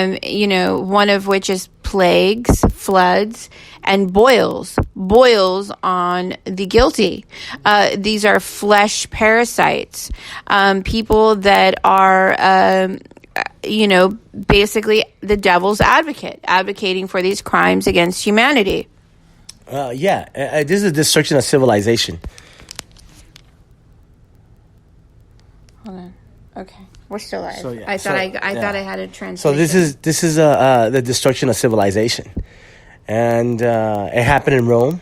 one of which is plagues, floods, and boils on the guilty. These are flesh parasites, people that are, basically the devil's advocating for these crimes against humanity. This is a destruction of civilization. Hold on. Okay. We're still live. So, yeah. I thought I had a translation. So this is the destruction of civilization, and it happened in Rome,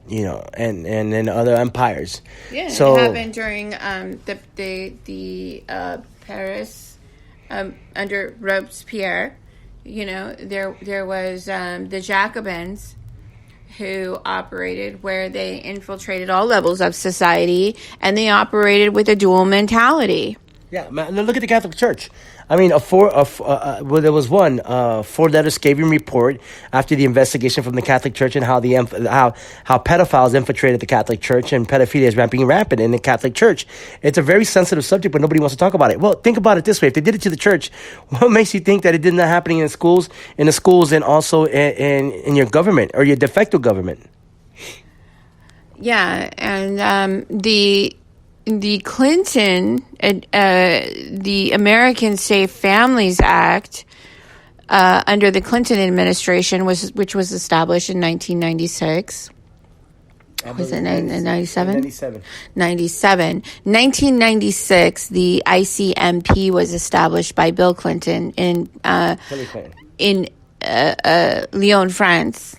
and in other empires. Yeah, so, it happened during the Paris under Robespierre. There was the Jacobins who operated where they infiltrated all levels of society, and they operated with a dual mentality. Yeah, man, look at the Catholic Church. I mean, there was one 4-letter scathing report after the investigation from the Catholic Church and how pedophiles infiltrated the Catholic Church and pedophilia is rampant in the Catholic Church. It's a very sensitive subject, but nobody wants to talk about it. Well, think about it this way: if they did it to the church, what makes you think that it did not happening in the schools, and also in your government or your de facto government? Yeah, and the Clinton, the American Safe Families Act, under the Clinton administration, which was established in 1996. Was it 97? 97. 1996, the ICMP was established by Bill Clinton in Lyon, France.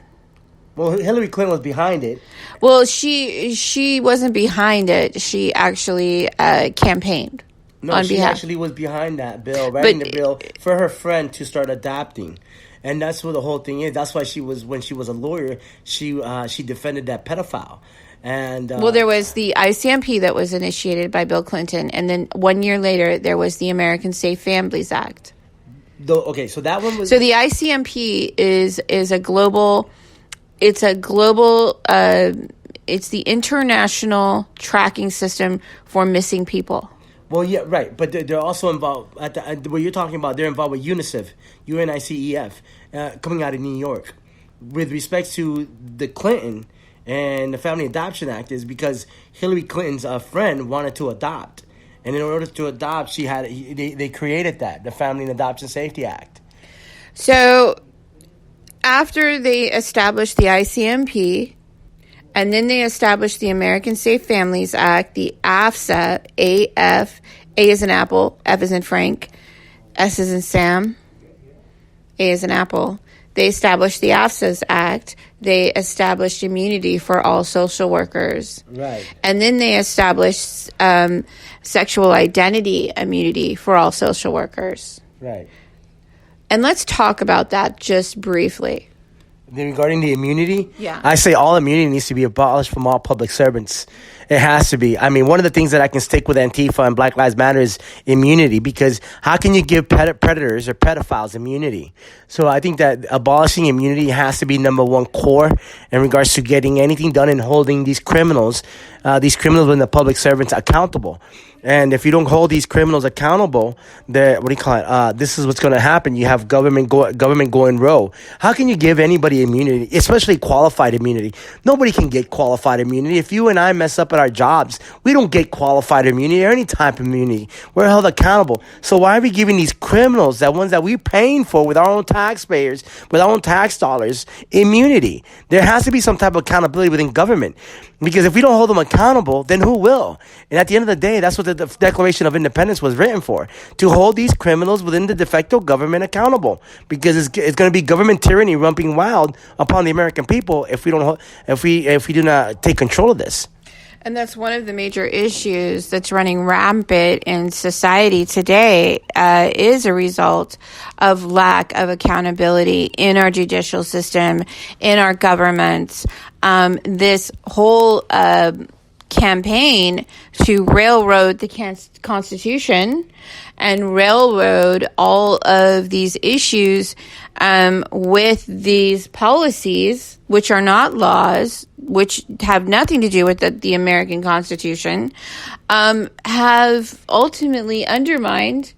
Well, Hillary Clinton was behind it. Well, she wasn't behind it. She actually campaigned on behalf. She actually was behind that bill, writing the bill for her friend to start adopting. And that's what the whole thing is. That's why when she was a lawyer, she defended that pedophile. And there was the ICMP that was initiated by Bill Clinton, and then 1 year later there was the American Safe Families Act. So that one was. So the ICMP is a global. It's a global. It's the international tracking system for missing people. Well, yeah, right, but they're also involved. What you're talking about, they're involved with UNICEF, UNICEF, coming out of New York, with respect to the Clinton and the Family Adoption Act, is because Hillary Clinton's friend wanted to adopt, and in order to adopt, they created the Family and Adoption Safety Act. So after they established the ICMP, and then they established the American Safe Families Act, the AFSA, A-F, A as in apple, F as in Frank, S as in Sam, A as in apple. They established the AFSA's Act. They established immunity for all social workers. Right. And then they established sexual identity immunity for all social workers. Right. And let's talk about that just briefly. Regarding the immunity, yeah, I say all immunity needs to be abolished from all public servants. It has to be. I mean, one of the things that I can stick with Antifa and Black Lives Matter is immunity, because how can you give predators or pedophiles immunity? So I think that abolishing immunity has to be number one core in regards to getting anything done and holding these criminals and the public servants accountable. And if you don't hold these criminals accountable, this is what's going to happen. You have government going rogue. How can you give anybody immunity, especially qualified immunity? Nobody can get qualified immunity. If you and I mess up at our jobs, we don't get qualified immunity or any type of immunity. We're held accountable. So why are we giving these criminals, that ones that we're paying for with our own taxpayers, with our own tax dollars, immunity? There has to be some type of accountability within government. Because if we don't hold them accountable, then who will? And at the end of the day, that's what the Declaration of Independence was written for, to hold these criminals within the de facto government accountable. Because it's going to be government tyranny running wild upon the American people if we do not take control of this. And that's one of the major issues that's running rampant in society today, is a result of lack of accountability in our judicial system, in our governments. This whole campaign to railroad the Constitution and railroad all of these issues with these policies, which are not laws, which have nothing to do with the American Constitution, have ultimately undermined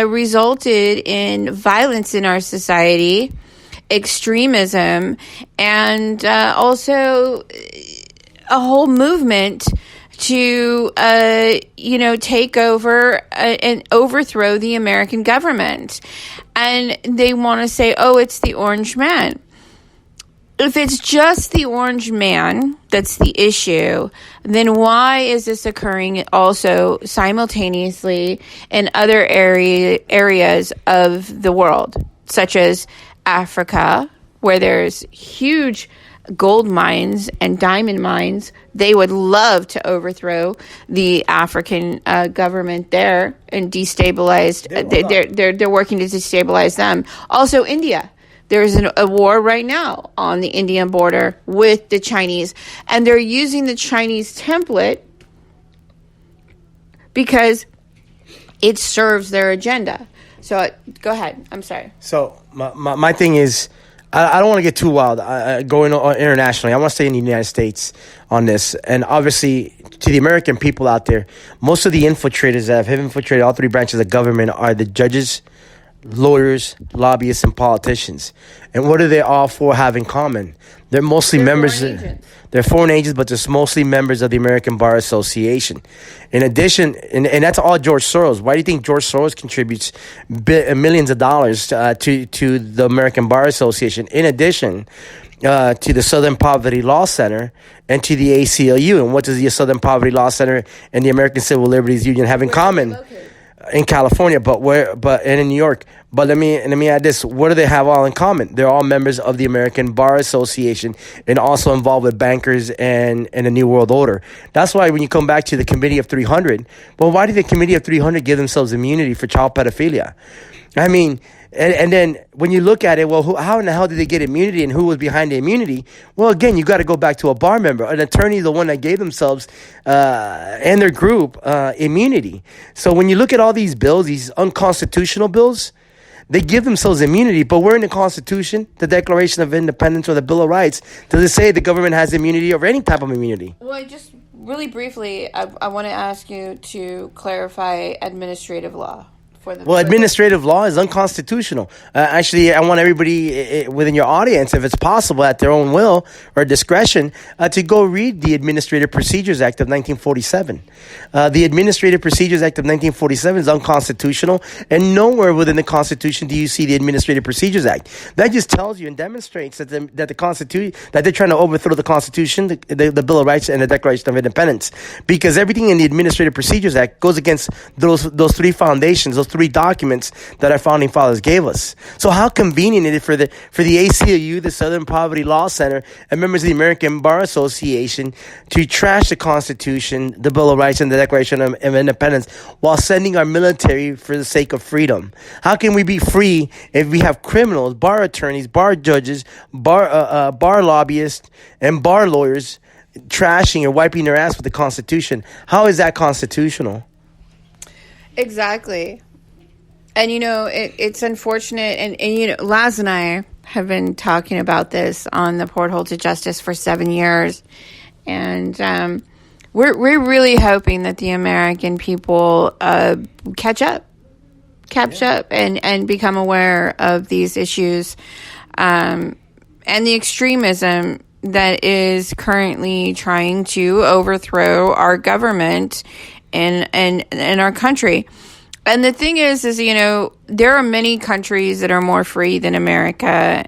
resulted in violence in our society, extremism, and also a whole movement to, take over and overthrow the American government. And they want to say, oh, it's the orange man. If it's just the orange man that's the issue, then why is this occurring also simultaneously in other areas of the world, such as Africa, where there's huge gold mines and diamond mines? They would love to overthrow the African government there and destabilize. They're working to destabilize them. Also, India. There's a war right now on the Indian border with the Chinese, and they're using the Chinese template because it serves their agenda. So go ahead. I'm sorry. So my thing is, I don't want to get too wild going internationally. I want to stay in the United States on this. And obviously, to the American people out there, most of the infiltrators that have infiltrated all three branches of government are the judges, lawyers, lobbyists, and politicians. And what do they all four have in common? They're mostly members. They're foreign agents, but they're mostly members of the American Bar Association. In addition, and that's all George Soros. Why do you think George Soros contributes millions of dollars to the American Bar Association? In addition to the Southern Poverty Law Center and to the ACLU. And what does the Southern Poverty Law Center and the American Civil Liberties Union have in common? In California, and in New York. But let me add this. What do they have all in common? They're all members of the American Bar Association and also involved with bankers and the New World Order. That's why when you come back to the Committee of 300, well, why did the Committee of 300 give themselves immunity for child pedophilia? I mean, and then when you look at it, well, how in the hell did they get immunity and who was behind the immunity? Well, again, you got to go back to a bar member, an attorney, the one that gave themselves and their group immunity. So when you look at all these bills, these unconstitutional bills, they give themselves immunity, but we're in the Constitution, the Declaration of Independence, or the Bill of Rights. Does it say the government has immunity over any type of immunity? Well, just really briefly, I want to ask you to clarify administrative law. Administrative law is unconstitutional. Actually, I want everybody within your audience, if it's possible, at their own will or discretion, to go read the Administrative Procedures Act of 1947. The Administrative Procedures Act of 1947 is unconstitutional, and nowhere within the Constitution do you see the Administrative Procedures Act. That just tells you and demonstrates that the Constitution, that they're trying to overthrow the Constitution, the Bill of Rights, and the Declaration of Independence, because everything in the Administrative Procedures Act goes against those three foundations, those three documents that our founding fathers gave us. So how convenient it is for the ACLU, the Southern Poverty Law Center, and members of the American Bar Association to trash the Constitution, the Bill of Rights, and the Declaration of Independence while sending our military for the sake of freedom. How can we be free if we have criminals, bar attorneys, bar judges, bar lobbyists, and bar lawyers trashing or wiping their ass with the Constitution? How is that constitutional? Exactly. And, it's unfortunate. And Laz and I have been talking about this on the Porthole to Justice for 7 years. And we're really hoping that the American people catch up and become aware of these issues and the extremism that is currently trying to overthrow our government and our country. And the thing is, there are many countries that are more free than America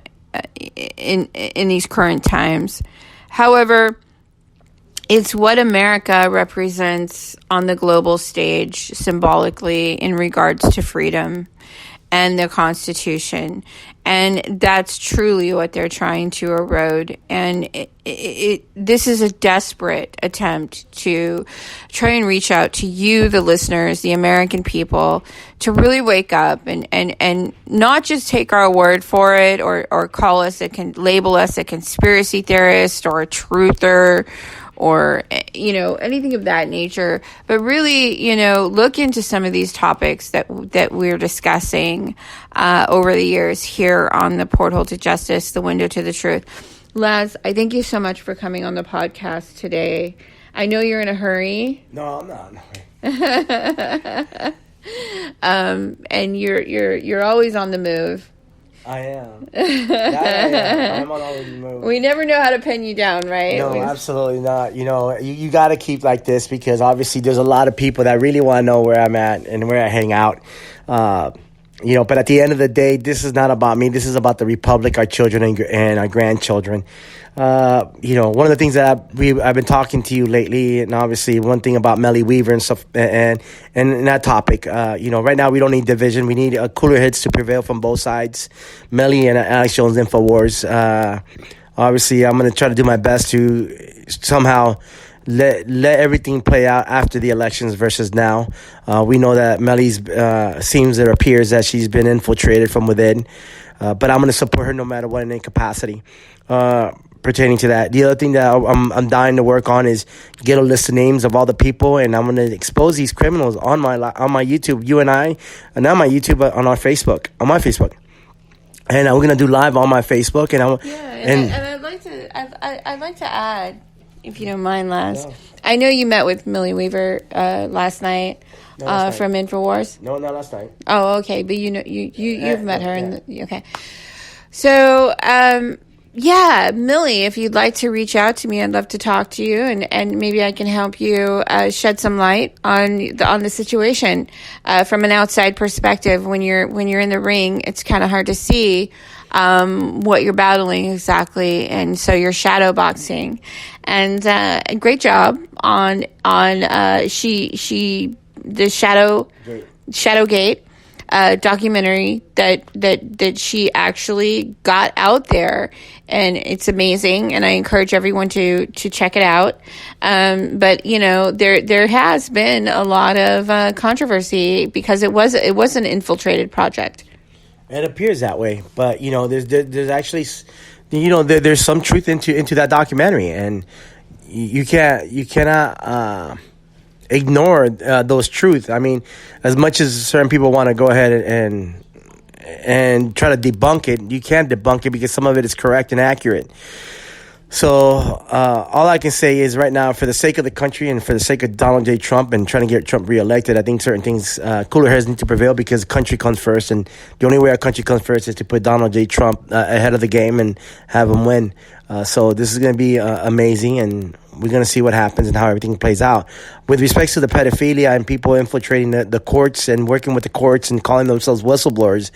in these current times. However, it's what America represents on the global stage symbolically in regards to freedom and the Constitution. And that's truly what they're trying to erode. And this is a desperate attempt to try and reach out to you, the listeners, the American people, to really wake up and not just take our word for it or call us, label us a conspiracy theorist or a truther or, anything of that nature, but really, look into some of these topics that we're discussing over the years here on the Porthole to Justice, the Window to the Truth. Laz, I thank you so much for coming on the podcast today. I know you're in a hurry. No, I'm not. And you're always on the move. I am. That I am. I'm on all the move. We never know how to pin you down, right? No, absolutely not. You got to keep like this because obviously there's a lot of people that really want to know where I'm at and where I hang out. But at the end of the day, this is not about me. This is about the Republic, our children, and our grandchildren. One of the things that I've been talking to you lately, and obviously one thing about Melly Weaver and stuff, and that topic, right now we don't need division. We need cooler heads to prevail from both sides. Melly and Alex Jones Infowars. Obviously, I'm going to try to do my best to somehow let everything play out after the elections versus now. We know that Melly's appears that she's been infiltrated from within, but I'm going to support her no matter what in any capacity. Pertaining to that, the other thing that I'm dying to work on is get a list of names of all the people, and I'm going to expose these criminals on my YouTube. You and I, and not my YouTube, but on my Facebook, and we're going to do live on my Facebook. And I'd like to add, if you don't mind, Laz. Yeah. I know you met with Millie Weaver last night from Infowars. No, not last night. Oh, okay, but you've met her. Okay, so. Millie, if you'd like to reach out to me, I'd love to talk to you, and maybe I can help you shed some light on the situation from an outside perspective. When you're in the ring, it's kind of hard to see what you're battling exactly, and so you're shadow boxing. And great job on the Shadowgate. Documentary that she actually got out there, and it's amazing, and I encourage everyone to check it out. But there has been a lot of controversy because it was an infiltrated project. It appears that way, but there's actually there's some truth into that documentary, and you cannot ignore those truths. I mean, as much as certain people want to go ahead and try to debunk it, you can't debunk it because some of it is correct and accurate. So all I can say is right now, for the sake of the country and for the sake of Donald J. Trump and trying to get Trump reelected, I think certain things, cooler heads need to prevail because country comes first. And the only way our country comes first is to put Donald J. Trump ahead of the game and have him win. So this is going to be amazing, and we're going to see what happens and how everything plays out. With respect to the pedophilia and people infiltrating the courts and working with the courts and calling themselves whistleblowers,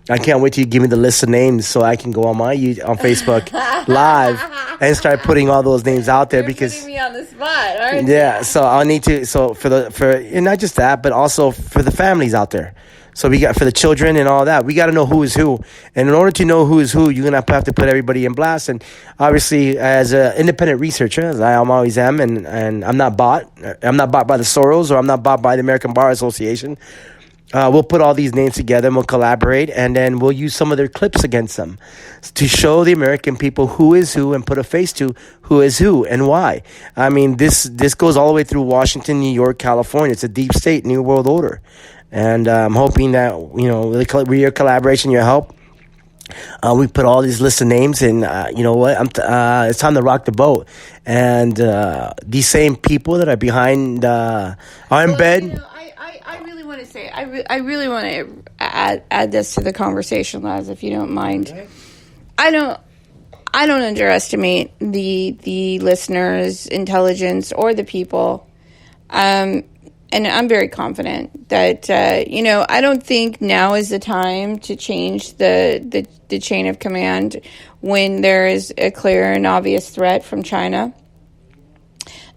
I can't wait till you give me the list of names so I can go on Facebook live and start putting all those names out there. You're because putting me on the spot, aren't you? Yeah, so I'll need to. So and not just that, but also for the families out there. So we got for the children and all that. We got to know who is who, and in order to know who is who, you're gonna have to put everybody in blast. And obviously, as an independent researcher, as I always am, and I'm not bought. I'm not bought by the Soros, or I'm not bought by the American Bar Association. We'll put all these names together and we'll collaborate, and then we'll use some of their clips against them to show the American people who is who and put a face to who is who and why. I mean, this goes all the way through Washington, New York, California. It's a deep state, New World Order. And I'm hoping that, with your collaboration, your help, we put all these lists of names, and it's time to rock the boat. And these same people that are behind are in bed. I really want to say, I really want to add this to the conversation, Laz, if you don't mind. Okay. I don't underestimate the listeners' intelligence or the people. And I'm very confident that, I don't think now is the time to change the chain of command when there is a clear and obvious threat from China.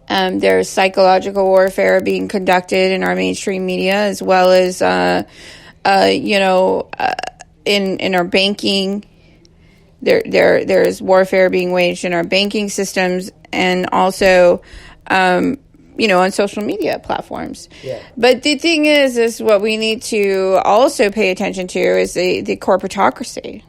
There's psychological warfare being conducted in our mainstream media, as well as, in our banking. There's warfare being waged in our banking systems, and also, on social media platforms. Yeah. But the thing is what we need to also pay attention to is the corporatocracy.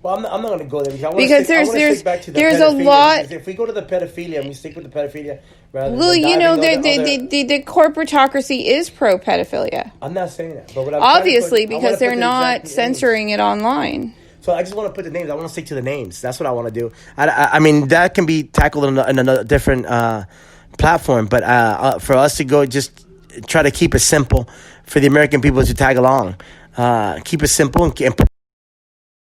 Well, I'm not going to go there because there's a lot. If we go to the pedophilia and we stick with the pedophilia, the corporatocracy is pro pedophilia. I'm not saying that, but what I'm obviously because they're not censoring it online. So I just want to put the names. I want to stick to the names. That's what I want to do. I mean, that can be tackled in a different platform, but for us to go just try to keep it simple for the American people to tag along. Keep it simple and